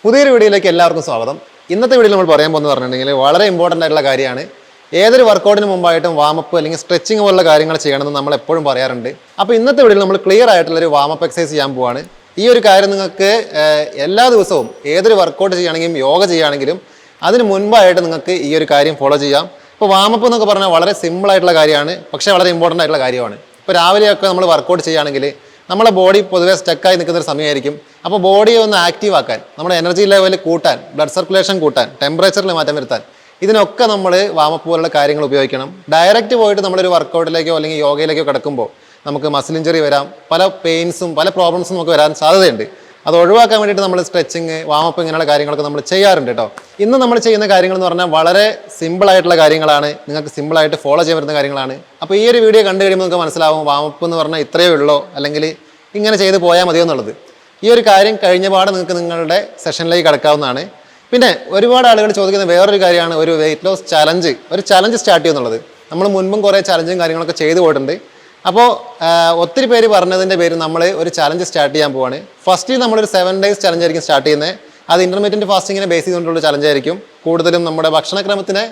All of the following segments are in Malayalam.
പുതിയൊരു വീഡിയോയിലേക്ക് എല്ലാവർക്കും സ്വാഗതം. ഇന്നത്തെ വീഡിയോയിൽ നമ്മൾ പറയാൻ പോകുന്നത് പറഞ്ഞിട്ടുണ്ടെങ്കിൽ വളരെ ഇമ്പോർട്ടൻ്റ് ആയിട്ടുള്ള കാര്യമാണ്. ഏതൊരു വർക്കൗട്ടിന് മുമ്പായിട്ടും വാമപ്പ് അല്ലെങ്കിൽ സ്ട്രെച്ചിങ് പോലുള്ള കാര്യങ്ങൾ ചെയ്യണമെന്ന് നമ്മൾ എപ്പോഴും പറയാറുണ്ട്. അപ്പോൾ ഇന്നത്തെ വീഡിയോയിൽ നമ്മൾ ക്ലിയർ ആയിട്ടുള്ളൊരു വാമപ്പ് എക്സസൈസ് ചെയ്യാൻ പോവാണ്. ഈ ഒരു കാര്യം നിങ്ങൾക്ക് എല്ലാ ദിവസവും ഏതൊരു വർക്കൗട്ട് ചെയ്യുകയാണെങ്കിലും യോഗ ചെയ്യുകയാണെങ്കിലും അതിന് മുൻപായിട്ട് നിങ്ങൾക്ക് ഈ ഒരു കാര്യം ഫോളോ ചെയ്യാം. ഇപ്പോൾ വാമപ്പ് എന്നൊക്കെ പറഞ്ഞാൽ വളരെ സിമ്പിൾ ആയിട്ടുള്ള കാര്യമാണ്, പക്ഷേ വളരെ ഇമ്പോർട്ടൻ്റ് ആയിട്ടുള്ള കാര്യമാണ്. ഇപ്പോൾ രാവിലെയൊക്കെ നമ്മൾ വർക്കൗട്ട് ചെയ്യുകയാണെങ്കിൽ നമ്മളെ ബോഡി പൊതുവേ സ്റ്റക്കായി നിൽക്കുന്നൊരു സമയമായിരിക്കും. അപ്പോൾ ബോഡിയെ ഒന്ന് ആക്റ്റീവ് ആക്കാൻ, നമ്മുടെ എനർജി ലെവൽ കൂട്ടാൻ, ബ്ലഡ് സർക്കുലേഷൻ കൂട്ടാൻ, ടെമ്പറേച്ചറിൽ മാറ്റം വരുത്താൻ, ഇതിനൊക്കെ നമ്മൾ വാമപ്പ് പോലുള്ള കാര്യങ്ങൾ ഉപയോഗിക്കണം. ഡയറക്റ്റ് പോയിട്ട് നമ്മളൊരു വർക്കൗട്ടിലേക്കോ അല്ലെങ്കിൽ യോഗയിലേക്കോ കിടക്കുമ്പോൾ നമുക്ക് മസിൽ ഇഞ്ചറി വരാം, പല പെയിൻസും പല പ്രോബ്ലംസും നമുക്ക് വരാൻ സാധ്യതയുണ്ട്. അത് ഒഴിവാക്കാൻ വേണ്ടിയിട്ട് നമ്മൾ സ്ട്രെച്ചിങ്, വാമപ്പ് ഇങ്ങനെയുള്ള കാര്യങ്ങളൊക്കെ നമ്മൾ ചെയ്യാറുണ്ട് കേട്ടോ. ഇന്ന് നമ്മൾ ചെയ്യുന്ന കാര്യങ്ങൾ എന്ന് പറഞ്ഞാൽ വളരെ സിമ്പിളായിട്ടുള്ള കാര്യങ്ങളാണ്, നിങ്ങൾക്ക് സിമ്പിളായിട്ട് ഫോളോ ചെയ്യാൻ പറ്റുന്ന കാര്യങ്ങളാണ്. അപ്പോൾ ഈ ഒരു വീഡിയോ കണ്ടു കഴിയുമ്പോൾ നിങ്ങൾക്ക് മനസ്സിലാവും വാമപ്പ് എന്ന് പറഞ്ഞാൽ ഇത്രയേ ഉള്ളൂ, അല്ലെങ്കിൽ ഇങ്ങനെ ചെയ്ത് പോയാൽ മതിയോ എന്നുള്ളത്. ഈ ഒരു കാര്യം കഴിഞ്ഞ പാടെ നിങ്ങൾക്ക് നിങ്ങളുടെ സെഷനിലേക്ക് കിടക്കാവുന്നതാണ്. പിന്നെ ഒരുപാട് ആളുകൾ ചോദിക്കുന്ന വേറൊരു കാര്യമാണ് ഒരു വെയിറ്റ് ലോസ് ചലഞ്ച്, ഒരു ചലഞ്ച് സ്റ്റാർട്ട് ചെയ്യുന്നുള്ളത്. നമ്മൾ മുൻപും കുറേ ചലഞ്ചും കാര്യങ്ങളൊക്കെ ചെയ്തു പോയിട്ടുണ്ട്. അപ്പോൾ ഒത്തിരി പേര് പറഞ്ഞതിൻ്റെ പേര് നമ്മൾ ഒരു ചലഞ്ച് സ്റ്റാർട്ട് ചെയ്യാൻ പോവാണ്. ഫസ്റ്റ് നമ്മളൊരു 7 days ചലഞ്ച് ആയിരിക്കും സ്റ്റാർട്ട് ചെയ്യുന്നത്. അത് ഇൻ്റർമീഡിയറ്റ് ഫാസ്റ്റിങ്ങിനെ ബേസ് ചെയ്തുകൊണ്ടുള്ള ചലഞ്ച് ആയിരിക്കും. കൂടുതലും നമ്മുടെ ഭക്ഷണക്രമത്തിനെ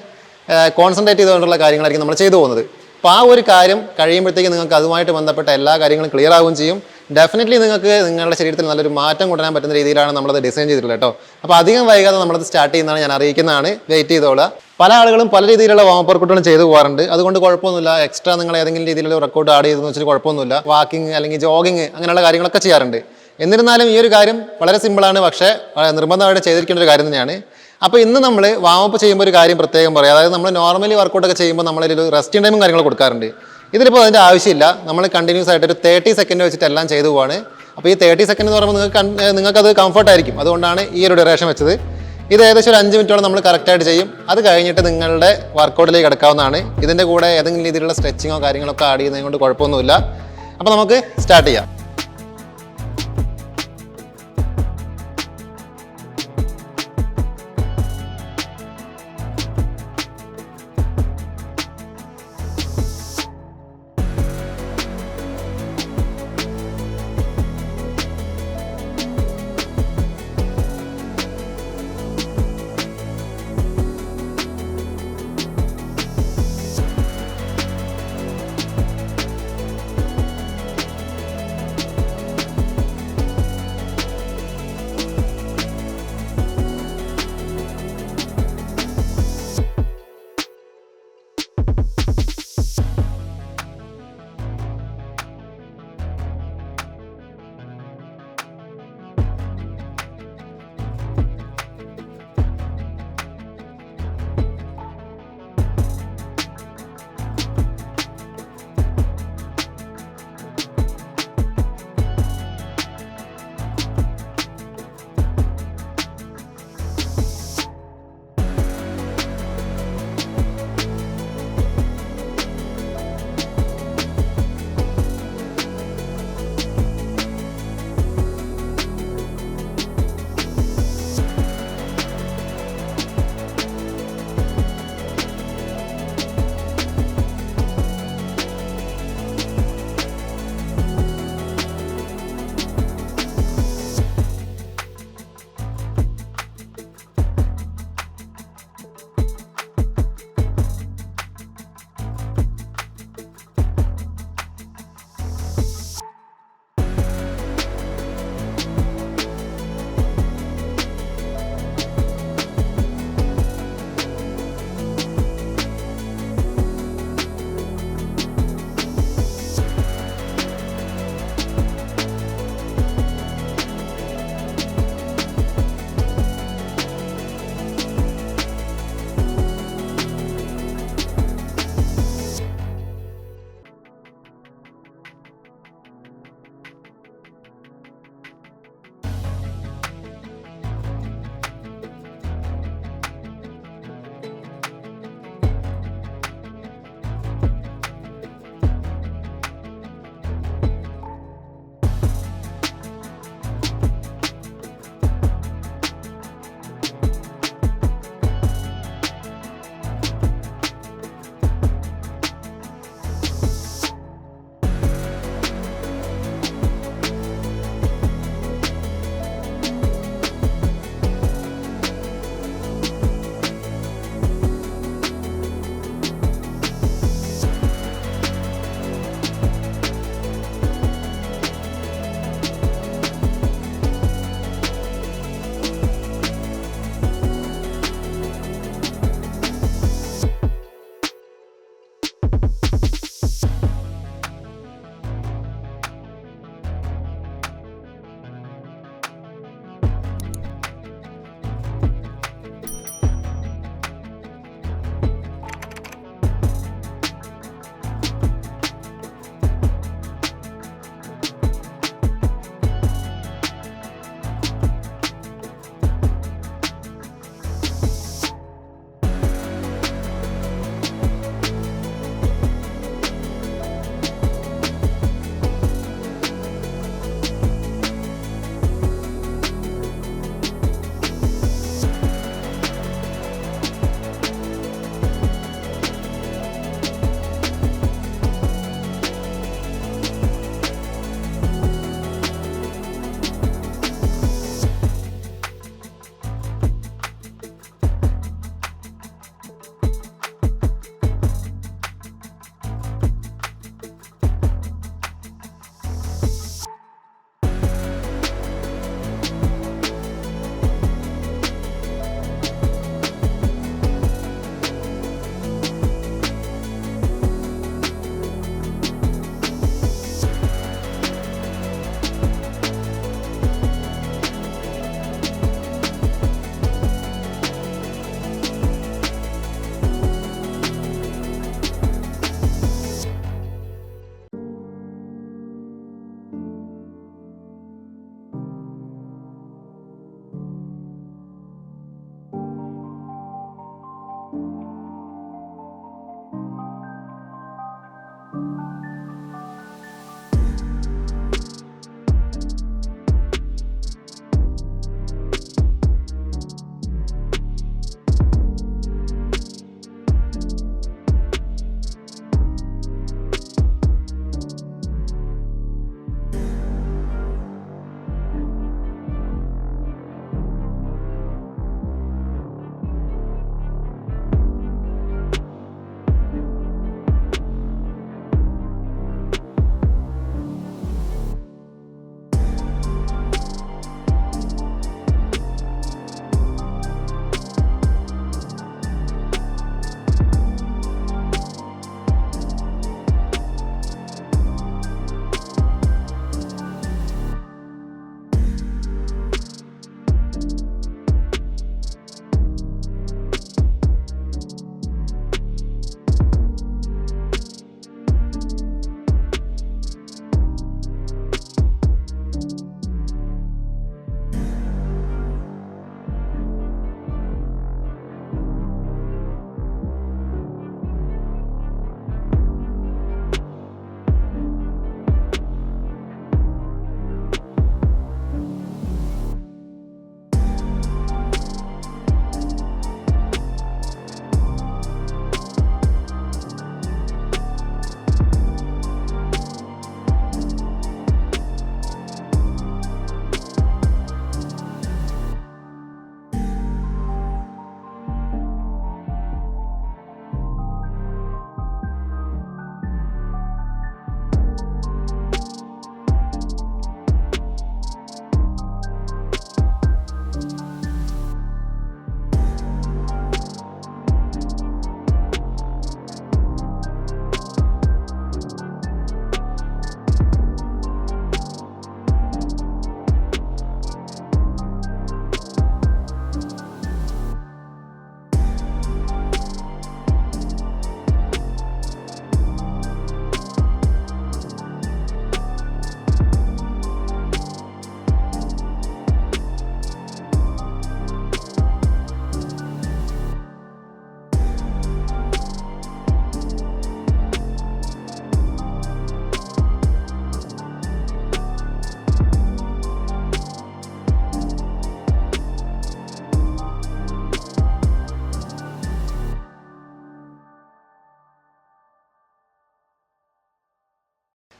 കോൺസെൻട്രേറ്റ് ചെയ്തുകൊണ്ടുള്ള കാര്യങ്ങളായിരിക്കും നമ്മൾ ചെയ്തു പോകുന്നത്. അപ്പോൾ ആ ഒരു കാര്യം കഴിയുമ്പോഴത്തേക്ക് നിങ്ങൾക്ക് അതുമായിട്ട് ബന്ധപ്പെട്ട എല്ലാ കാര്യങ്ങളും ക്ലിയർ ആവുകയും ചെയ്യും. ഡെഫിനറ്റ്ലി നിങ്ങൾക്ക് നിങ്ങളുടെ ശരീരത്തിൽ നല്ലൊരു മാറ്റം കൊണ്ടുവരാൻ പറ്റുന്ന രീതിയിലാണ് നമ്മളത് ഡിസൈൻ ചെയ്തിട്ടുള്ളത് കേട്ടോ. അപ്പോൾ അധികം വൈകാതെ നമ്മളത് സ്റ്റാർട്ട് ചെയ്യുന്നതാണ്, ഞാൻ അറിയിക്കുന്നതാണ്. വെയിറ്റ് ചെയ്തോളുക. പല ആളുകളും പല രീതിയിലുള്ള വാമപ്പ് വർക്കൗട്ടുകളും ചെയ്തു പോകാറുണ്ട്. അതുകൊണ്ട് കുഴപ്പമൊന്നുമില്ല. എക്സ്ട്രാ നിങ്ങൾ ഏതെങ്കിലും രീതിയിലുള്ള വർക്കൗട്ട് ആഡ് ചെയ്തെന്ന് വെച്ചിട്ട് കുഴപ്പമൊന്നുമില്ല. വാക്കിംഗ് അല്ലെങ്കിൽ ജോഗിങ് അങ്ങനെയുള്ള കാര്യങ്ങളൊക്കെ ചെയ്യാറുണ്ട്. എന്നിരുന്നാലും ഈ ഒരു കാര്യം വളരെ സിമ്പിളാണ്, പക്ഷേ നിർബന്ധമായിട്ട് ചെയ്തിരിക്കേണ്ട ഒരു കാര്യം തന്നെയാണ്. അപ്പോൾ ഇന്ന് നമ്മൾ വാമപ്പ് ചെയ്യുമ്പോൾ ഒരു കാര്യം പ്രത്യേകം പറയാം. അതായത് നമ്മൾ നോർമലി വർക്കൗട്ടൊക്കെ ചെയ്യുമ്പോൾ നമ്മളൊരു റെസ്റ്റിംഗ് ടൈമും കാര്യങ്ങൾ കൊടുക്കാറുണ്ട്. ഇതിലിപ്പോൾ അതിൻ്റെ ആവശ്യമില്ല. നമ്മൾ കണ്ടിന്യൂസ് ആയിട്ട് ഒരു 30 സെക്കൻഡ് വെച്ചിട്ട് എല്ലാം ചെയ്തു പോവാണ്. അപ്പോൾ ഈ 30 സെക്കൻഡ് എന്ന് പറയുമ്പോൾ നിങ്ങൾക്കത് കംഫർട്ടായിരിക്കും. അതുകൊണ്ടാണ് ഈ ഒരു ഡ്യൂറേഷൻ വെച്ചത്. ഇത് ഏകദേശം ഒരു 5 മിനിറ്റോളം നമ്മൾ കറക്റ്റായിട്ട് ചെയ്യും. അത് കഴിഞ്ഞിട്ട് നിങ്ങളുടെ വർക്കൗട്ടിലേക്ക് കിടക്കാവുന്നതാണ്. ഇതിൻ്റെ കൂടെ ഏതെങ്കിലും രീതിയിലുള്ള സ്ട്രെച്ചിങ്ങോ കാര്യങ്ങളൊക്കെ ആഡ് ചെയ്യുന്നത് കൊണ്ട് കുഴപ്പമൊന്നുമില്ല. അപ്പോൾ നമുക്ക് സ്റ്റാർട്ട് ചെയ്യാം.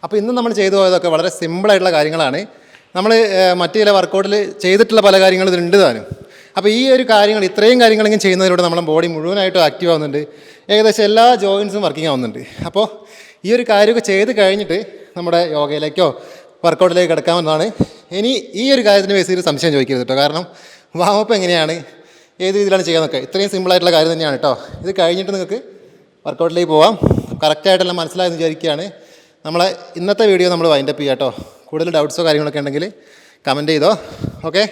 അപ്പോൾ ഇന്ന് നമ്മൾ ചെയ്തു പോയതൊക്കെ വളരെ സിമ്പിളായിട്ടുള്ള കാര്യങ്ങളാണ്. നമ്മൾ മറ്റു ചില വർക്കൗട്ടിൽ ചെയ്തിട്ടുള്ള പല കാര്യങ്ങളും ഇതിലുണ്ട് താനും. അപ്പോൾ ഈ ഒരു കാര്യങ്ങൾ ഇത്രയും കാര്യങ്ങളെങ്കിലും ചെയ്യുന്നതിലൂടെ നമ്മുടെ ബോഡി മുഴുവനായിട്ടും ആക്റ്റീവ് ആവുന്നുണ്ട്. ഏകദേശം എല്ലാ ജോയിൻസും വർക്കിംഗ് ആവുന്നുണ്ട്. അപ്പോൾ ഈ ഒരു കാര്യമൊക്കെ ചെയ്ത് കഴിഞ്ഞിട്ട് നമ്മുടെ യോഗയിലേക്കോ വർക്കൗട്ടിലേക്ക് കിടക്കാമെന്നാണ്. ഇനി ഈ ഒരു കാര്യത്തിന് ബേസ് ചെയ്ത് സംശയം ചോദിക്കരുത് കേട്ടോ. കാരണം വാമപ്പ് എങ്ങനെയാണ്, ഏത് രീതിയിലാണ് ചെയ്യാമെന്നൊക്കെ ഇത്രയും സിമ്പിളായിട്ടുള്ള കാര്യം തന്നെയാണ് കേട്ടോ. ഇത് കഴിഞ്ഞിട്ട് നിങ്ങൾക്ക് വർക്കൗട്ടിലേക്ക് പോവാം. കറക്റ്റായിട്ടെല്ലാം മനസ്സിലായെന്ന് വിചാരിക്കുകയാണ്. നമ്മളെ ഇന്നത്തെ വീഡിയോ നമ്മൾ വൈൻഡപ്പ് ചെയ്യാം കേട്ടോ. കൂടുതൽ ഡൗട്ട്സോ കാര്യങ്ങളൊക്കെ ഉണ്ടെങ്കിൽ കമൻറ്റ് ചെയ്തോ. ഓക്കെ.